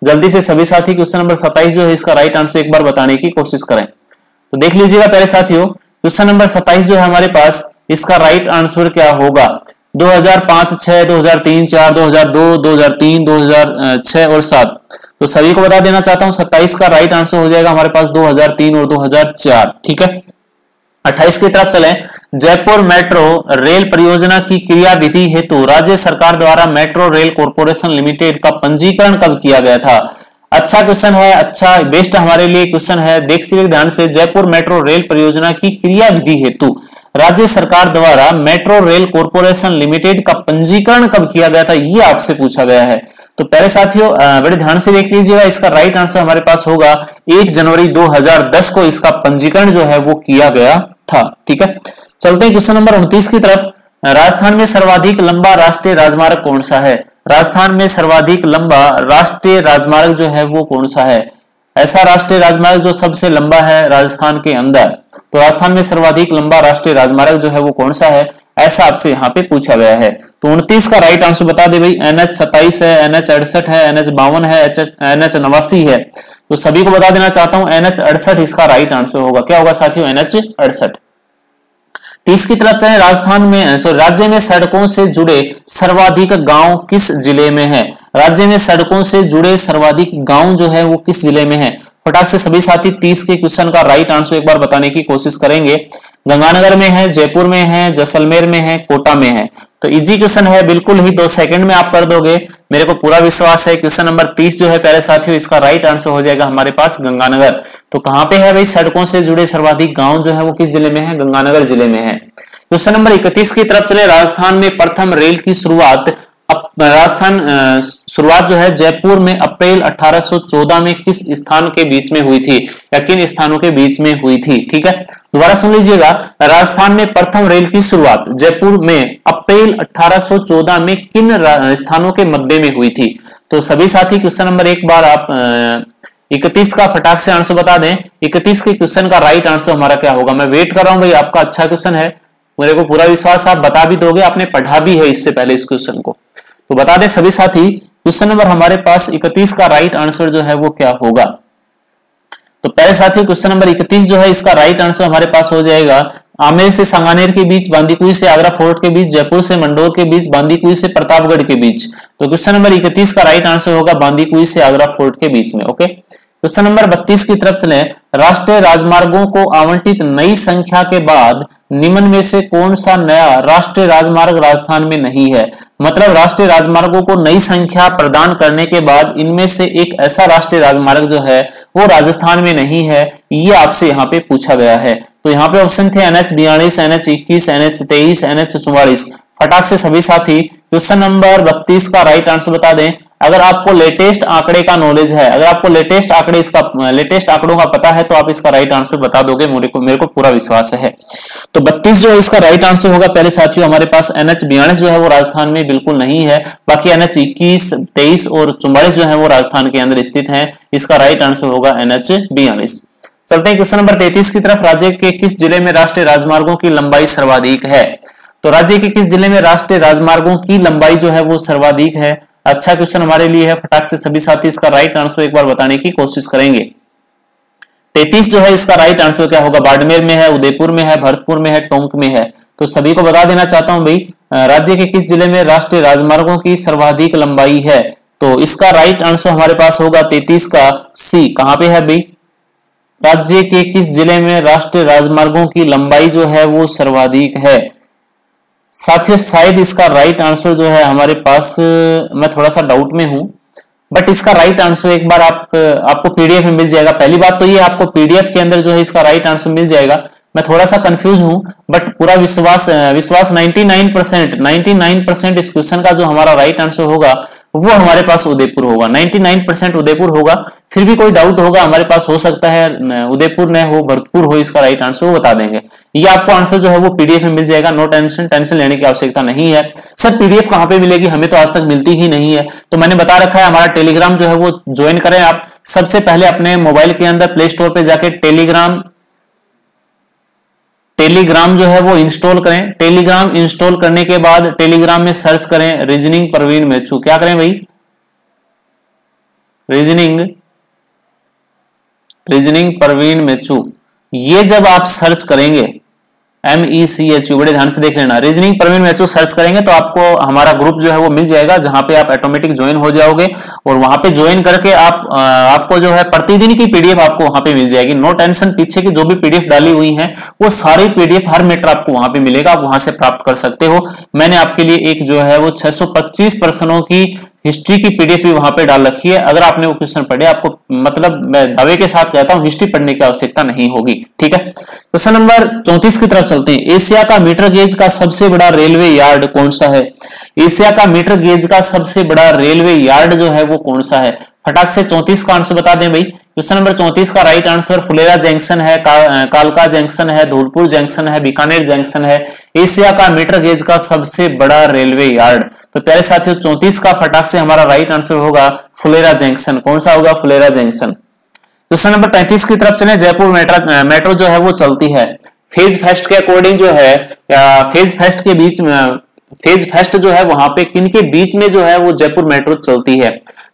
जल्दी से सभी साथी क्वेश्चन नंबर 27 जो है इसका राइट आंसर एक बार बताने की कोशिश करें। तो देख लीजिएगा पहले साथियों, क्वेश्चन नंबर 27 जो है हमारे पास इसका राइट आंसर क्या होगा? 2005, 6, 2003, 4, 2002, 2003, 2006 और 7। तो सभी को बता देना चाहता हूं 27 का राइट आंसर हो जाएगा हमारे पास 2003 और 2004, ठीक है। 28 की तरफ चलें। जयपुर मेट्रो रेल परियोजना की क्रियाविधि हेतु राज्य सरकार द्वारा मेट्रो रेल कॉर्पोरेशन लिमिटेड का पंजीकरण कब किया गया था? अच्छा क्वेश्चन है, अच्छा बेस्ट हमारे लिए क्वेश्चन है, देखिए ध्यान से। जयपुर मेट्रो रेल परियोजना की क्रियाविधि हेतु राज्य सरकार द्वारा मेट्रो रेल कॉर्पोरेशन लिमिटेड का पंजीकरण कब किया गया था, ये आपसे पूछा गया है। तो पहले साथियों बड़े ध्यान से देख लीजिएगा, इसका राइट आंसर हमारे पास होगा 1 जनवरी 2010 को इसका पंजीकरण जो है वो किया गया था, ठीक है। चलते हैं क्वेश्चन नंबर 29 की तरफ। राजस्थान में सर्वाधिक लंबा राष्ट्रीय राजमार्ग कौन सा है? राजस्थान में सर्वाधिक लंबा राष्ट्रीय राजमार्ग जो है वो कौन सा है? ऐसा राष्ट्रीय राजमार्ग जो सबसे लंबा है राजस्थान के अंदर, तो राजस्थान में सर्वाधिक लंबा राष्ट्रीय राजमार्ग जो है वो कौन सा है, ऐसा आपसे यहाँ पे पूछा गया है। तो 29 का राइट आंसर बता दे भाई। NH27 है, NH68 है, NH52 है, NH89 है। तो सभी को बता देना चाहता हूं NH68 इसका राइट आंसर होगा। क्या होगा साथियों? NH68। 30 की तरफ चले। राजस्थान में राज्य में सड़कों से जुड़े सर्वाधिक गांव किस जिले में है? राज्य में सड़कों से जुड़े सर्वाधिक गांव जो है वो किस जिले में है? फटाक से सभी साथी 30 के क्वेश्चन का राइट आंसर एक बार बताने की कोशिश करेंगे। गंगानगर में है, जयपुर में है, जैसलमेर में है, कोटा में है। तो इजी क्वेश्चन है, बिल्कुल ही 2 सेकंड में आप कर दोगे, मेरे को पूरा विश्वास है। क्वेश्चन नंबर 30 जो है प्यारे साथियों इसका राइट आंसर हो जाएगा हमारे पास गंगानगर। तो कहां पे है भाई? सड़कों से जुड़े सर्वाधिक गांव जो है वो किस जिले में है? गंगानगर जिले में है। क्वेश्चन नंबर 31 की तरफ चले। राजस्थान में प्रथम रेल की शुरुआत शुरुआत जो है जयपुर में अप्रैल 1814 में किस स्थान के बीच में हुई थी, या किन स्थानों के बीच में हुई थी? ठीक है, दोबारा सुन लीजिएगा। राजस्थान में प्रथम रेल की शुरुआत जयपुर में अप्रैल 1814 में किन स्थानों के मध्य में हुई थी? तो सभी साथी क्वेश्चन नंबर एक बार आप 31 का फटाक से आंसर बता दें। 31 के क्वेश्चन का राइट आंसर हमारा क्या होगा? मैं वेट कर रहा हूं भाई, आपका अच्छा क्वेश्चन है, मेरे को पूरा विश्वास आप बता भी दोगे, आपने पढ़ा भी है इससे पहले इस क्वेश्चन को। तो बता दें सभी साथी, क्वेश्चन नंबर हमारे पास 31 का राइट आंसर जो है वो क्या होगा? तो पहले साथी क्वेश्चन नंबर 31 जो है इसका राइट आंसर हमारे पास हो जाएगा आमेर से सांगानेर के बीच, बांदीकुई से आगरा फोर्ट के बीच, जयपुर से मंडोर के बीच, बांदीकुई से प्रतापगढ़ के बीच। तो क्वेश्चन नंबर 31 का राइट आंसर होगा बांदीकुई से आगरा फोर्ट के बीच में। ओके, क्वेश्चन नंबर 32 की तरफ चलें। राष्ट्रीय राजमार्गों को आवंटित नई संख्या के बाद निम्न में से कौन सा नया राष्ट्रीय राजमार्ग राजस्थान में नहीं है? मतलब राष्ट्रीय राजमार्गों को नई संख्या प्रदान करने के बाद इनमें से एक ऐसा राष्ट्रीय राजमार्ग जो है वो राजस्थान में नहीं है, ये आपसे यहाँ पे पूछा गया है। तो यहाँ पे ऑप्शन थे NH42, NH21, NH23, NH44। फटाक से सभी साथी क्वेश्चन नंबर 32 का राइट आंसर बता दें। अगर आपको लेटेस्ट आंकड़े का नॉलेज है, अगर आपको लेटेस्ट आंकड़ों का पता है तो आप इसका राइट आंसर बता दोगे, मेरे को पूरा विश्वास है। तो 32 जो है इसका राइट आंसर होगा। पहले साथियों हमारे पास NH42 जो है वो राजस्थान में बिल्कुल नहीं है, बाकी NH21, 23 और 44 जो है वो राजस्थान के अंदर स्थित है। इसका राइट आंसर होगा NH42। चलते हैं क्वेश्चन नंबर 33 की तरफ। राज्य के किस जिले में राष्ट्रीय राजमार्गों की लंबाई सर्वाधिक है? तो राज्य के किस जिले में राष्ट्रीय राजमार्गों की लंबाई जो है वो सर्वाधिक है? अच्छा क्वेश्चन हमारे लिए है, फटाक से सभी साथी इसका राइट आंसर एक बार बताने की कोशिश करेंगे। 33 जो है इसका राइट आंसर क्या होगा? बाड़मेर में है, उदयपुर में है, भरतपुर में है, टोंक में है। तो सभी को बता देना चाहता हूं भाई, राज्य के किस जिले में राष्ट्रीय राजमार्गों की सर्वाधिक लंबाई है? तो इसका राइट आंसर हमारे पास होगा 33 का सी। कहां पे है भाई? राज्य के किस जिले में राष्ट्रीय राजमार्गों की लंबाई जो है वो सर्वाधिक है? साथियों शायद इसका राइट आंसर जो है हमारे पास, मैं थोड़ा सा डाउट में हूं, बट इसका राइट आंसर एक बार आपको पीडीएफ में मिल जाएगा। पहली बात तो ये आपको पीडीएफ के अंदर जो है इसका राइट आंसर मिल जाएगा। मैं थोड़ा सा कंफ्यूज हूं, बट पूरा विश्वास 99% इस क्वेश्चन का जो हमारा राइट आंसर होगा वो हमारे पास उदयपुर होगा। 99% उदयपुर होगा। फिर भी कोई डाउट होगा हमारे पास, हो सकता है उदयपुर न हो, भरतपुर हो, इसका राइट आंसर वो बता देंगे। ये आपको आंसर जो है वो पीडीएफ में मिल जाएगा। नो टेंशन लेने की आवश्यकता नहीं है। सर पीडीएफ कहां पे मिलेगी? हमें तो आज तक मिलती ही नहीं है। तो मैंने बता रखा है हमारा टेलीग्राम जो है वो ज्वाइन करें आप। सबसे पहले अपने मोबाइल के अंदर प्ले स्टोर पे जाके टेलीग्राम जो है वो इंस्टॉल करें। टेलीग्राम इंस्टॉल करने के बाद टेलीग्राम में सर्च करें रीजनिंग प्रवीण मेचू। क्या करें भाई? रीजनिंग प्रवीण मेचू। ये जब आप सर्च करेंगे MECHU, बड़े ध्यान से देख लेना, रीजनिंग प्रवीण मेचू सर्च करेंगे तो आपको हमारा ग्रुप जो है वो मिल जाएगा, जहां पे आप ऑटोमेटिक ज्वाइन हो जाओगे। और वहां पे ज्वाइन करके आपको जो है प्रतिदिन की पीडीएफ आपको वहां पे मिल जाएगी। नो टेंशन, पीछे की जो भी पीडीएफ डाली हुई है वो सारी पीडीएफ हर मैटर आपको वहां पे मिलेगा, आप वहां से प्राप्त कर सकते हो। मैंने आपके लिए एक जो है वो 625 प्रश्नों की हिस्ट्री की पीडीएफ भी वहां पे डाल रखी है। अगर आपने वो क्वेश्चन पढ़े, आपको मतलब मैं दावे के साथ कहता हूं हिस्ट्री पढ़ने की आवश्यकता नहीं होगी। ठीक है, क्वेश्चन नंबर 34 की तरफ चलते हैं। एशिया का मीटर गेज का सबसे बड़ा रेलवे यार्ड कौन सा है? एशिया का मीटर गेज का सबसे बड़ा रेलवे यार्ड जो है वो कौन सा है? फटाक से 34 का आंसर बता दें भाई। क्वेश्चन नंबर 34 का राइट आंसर फुलेरा जंक्शन है, कालका जंक्शन है, धौलपुर जंक्शन है, बीकानेर जंक्शन है। एशिया का मीटर गेज का सबसे बड़ा रेलवे यार्ड। तो प्यारे साथियों 34 का फटाक से हमारा राइट आंसर होगा फुलेरा जंक्शन। कौन सा होगा? फुलेरा जंक्शन। क्वेश्चन नंबर 35 की तरफ चले। जयपुर मेट्रो जो है वो चलती है फेज फेस्ट के अकॉर्डिंग जो है, फेज फेस्ट के बीच में, फेज फेस्ट जो है वहां पे किन के बीच में जो है वो जयपुर मेट्रो चलती है?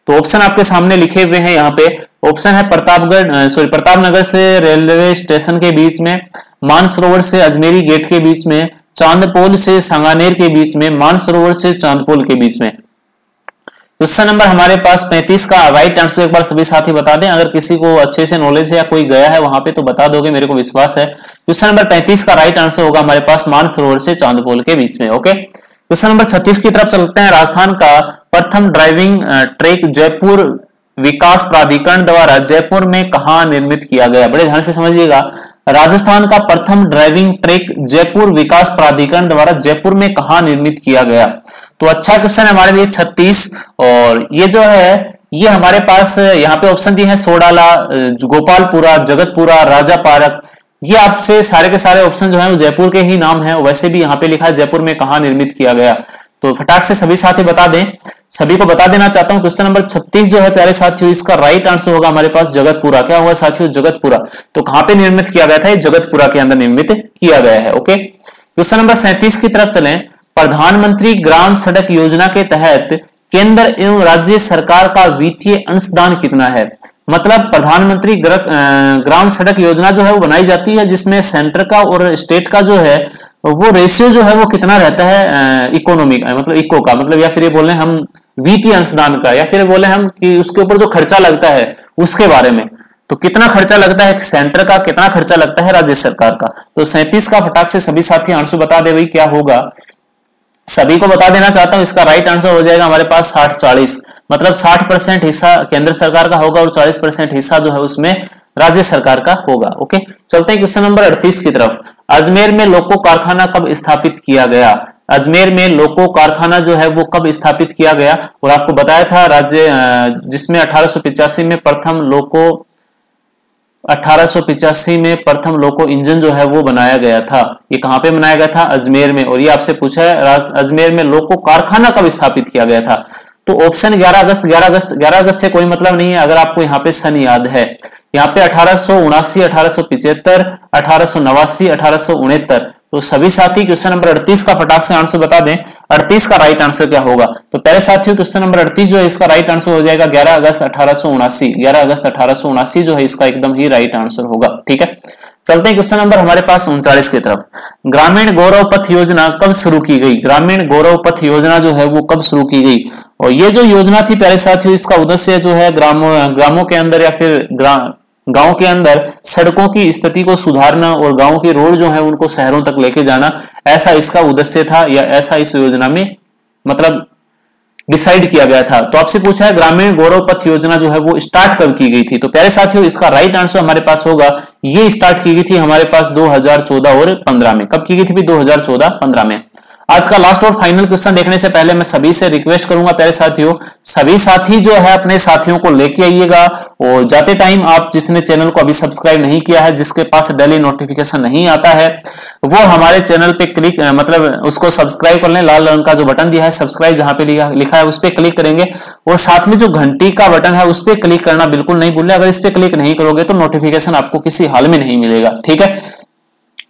तो ऑप्शन आपके सामने लिखे हुए हैं यहाँ पे। ऑप्शन है प्रतापनगर से रेलवे स्टेशन के बीच में, मानसरोवर से अजमेरी गेट के बीच में, चांदपोल से सांगानेर के बीच में, मानसरोवर से चांदपोल के बीच में। क्वेश्चन नंबर हमारे पास 35 का राइट आंसर एक बार सभी साथी बता दें। अगर किसी को अच्छे से नॉलेज है या कोई गया है वहां पे तो बता दोगे, मेरे को विश्वास है। क्वेश्चन नंबर 35 का राइट आंसर होगा हमारे पास मानसरोवर से चांदपोल के बीच में। ओके, क्वेश्चन नंबर 36 की तरफ चलते हैं। राजस्थान का प्रथम ड्राइविंग ट्रैक जयपुर विकास प्राधिकरण द्वारा जयपुर में कहां निर्मित किया गया? बड़े ध्यान से समझिएगा, राजस्थान का प्रथम ड्राइविंग ट्रैक जयपुर विकास प्राधिकरण द्वारा जयपुर में कहां निर्मित किया गया? तो अच्छा क्वेश्चन है हमारे लिए 36। और ये जो है ये हमारे पास यहाँ पे ऑप्शन दिए हैं सोडाला, गोपालपुरा, जगतपुरा, राजा पार्क। ये आपसे सारे के सारे ऑप्शन जो है वो जयपुर के ही नाम है। वैसे भी यहाँ पे लिखा है जयपुर में कहां निर्मित किया गया। तो फटाक से सभी साथी बता दें, सभी को बता देना चाहता हूं। क्वेश्चन नंबर 36 जो है प्यारे साथियों इसका राइट आंसर होगा हमारे पास जगतपुरा। क्या होगा साथियों? जगतपुरा। तो कहां पे निर्मित किया गया था? ये जगतपुरा के अंदर निर्मित किया गया है। ओके, क्वेश्चन नंबर 37 की तरफ चलें। प्रधानमंत्री ग्राम सड़क योजना के तहत केंद्र एवं राज्य सरकार का वित्तीय अंशदान कितना है? मतलब प्रधानमंत्री ग्राम सड़क योजना जो है वो बनाई जाती है, जिसमें सेंटर का और स्टेट का जो है वो रेशियो जो है वो कितना रहता है इकोनॉमी का, मतलब इको का, मतलब या फिर ये बोले हम वित्तीय अंशदान का, या फिर बोले हम कि उसके ऊपर जो खर्चा लगता है उसके बारे में। तो कितना खर्चा लगता है सेंटर का, कितना खर्चा लगता है राज्य सरकार का? तो 37 का फटाक से सभी साथी आंसर बता दे भाई क्या होगा। सभी को बता देना चाहता हूं इसका राइट आंसर हो जाएगा हमारे पास 60-40, मतलब 60% हिस्सा केंद्र सरकार का होगा और 40% हिस्सा जो है उसमें राज्य सरकार का होगा। ओके, चलते हैं क्वेश्चन नंबर 38 की तरफ। अजमेर में लोको कारखाना कब स्थापित किया गया? अजमेर में लोको कारखाना जो है वो कब स्थापित किया गया, और आपको बताया था राज्य जिसमें 1885 में प्रथम लोको 1885 में प्रथम लोको इंजन जो है वो बनाया गया था। ये कहां पे बनाया गया था? अजमेर में। और ये आपसे पूछा है अजमेर में लोको कारखाना कब स्थापित किया गया था, तो ऑप्शन 11 अगस्त। 11 अगस्त से कोई मतलब नहीं है अगर आपको यहाँ पे सन याद है। यहाँ पे 1879, 1875, 1889, 1869। तो सभी साथी क्वेश्चन नंबर 38 का फटाक से आंसर बता दें। 38 का राइट आंसर क्या होगा? तो पहले साथियों क्वेश्चन नंबर 38 जो है इसका राइट आंसर हो जाएगा 11 अगस्त 1879। 11 अगस्त 1879 जो है इसका एकदम ही राइट आंसर होगा। ठीक है, चलते हैं क्वेश्चन नंबर हमारे पास 39 की तरफ। ग्रामीण गौरव पथ योजना कब शुरू की गई? ग्रामीण गौरव पथ योजना जो है वो कब शुरू की गई? और ये जो योजना थी प्यारे साथियों, इसका उद्देश्य जो है ग्रामों के अंदर या फिर गांव के अंदर सड़कों की स्थिति को सुधारना और गांव की रोड जो है उनको शहरों तक लेके जाना, ऐसा इसका उद्देश्य था या ऐसा इस योजना में मतलब डिसाइड किया गया था। तो आपसे पूछा है ग्रामीण गौरव पथ योजना जो है वो स्टार्ट कब की गई थी? तो प्यारे साथियों इसका राइट आंसर हमारे पास होगा, ये स्टार्ट की गई थी हमारे पास 2014 और 15 में। कब की गई थी? 2014-15 में। आज का लास्ट और फाइनल क्वेश्चन देखने से पहले मैं सभी से रिक्वेस्ट करूंगा प्यारे साथियों, सभी साथी जो है अपने साथियों को लेके आइएगा, और जाते टाइम आप जिसने चैनल को अभी सब्सक्राइब नहीं किया है, जिसके पास डेली नोटिफिकेशन नहीं आता है, वो हमारे चैनल पे क्लिक मतलब उसको सब्सक्राइब कर लें। लाल रंग का जो बटन दिया है सब्सक्राइब जहां पे लिखा है उस पर क्लिक करेंगे, और साथ में जो घंटी का बटन है उस पर क्लिक करना बिल्कुल नहीं भूलें। अगर इस पे क्लिक नहीं करोगे तो नोटिफिकेशन आपको किसी हाल में नहीं मिलेगा। ठीक है,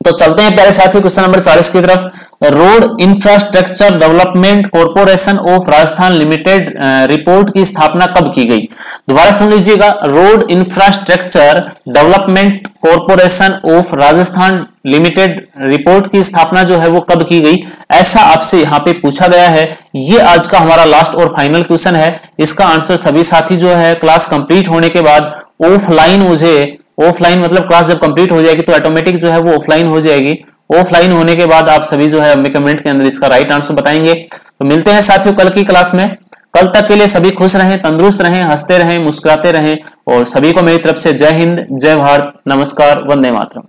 तो चलते हैं प्यारे साथियों क्वेश्चन नंबर 40 की तरफ। Road infrastructure development corporation of Rajasthan limited report की स्थापना कब की गई? दोबारा सुन लीजिएगा, road infrastructure development corporation of Rajasthan limited report की स्थापना जो है वो कब की गई, ऐसा आपसे यहाँ पे पूछा गया है। ये आज का हमारा लास्ट और फाइनल क्वेश्चन है। इसका आंसर सभी साथी जो है क्लास कंप्लीट होने के बाद ऑफलाइन मतलब क्लास जब कंप्लीट हो जाएगी तो ऑटोमेटिक जो है वो ऑफलाइन हो जाएगी। ऑफलाइन होने के बाद आप सभी जो है अपने कमेंट के अंदर इसका राइट आंसर बताएंगे। तो मिलते हैं साथियों कल की क्लास में। कल तक के लिए सभी खुश रहें, तंदुरुस्त रहें, हंसते रहें, मुस्कुराते रहें, और सभी को मेरी तरफ से जय हिंद, जय भारत, नमस्कार, वंदे मातरम।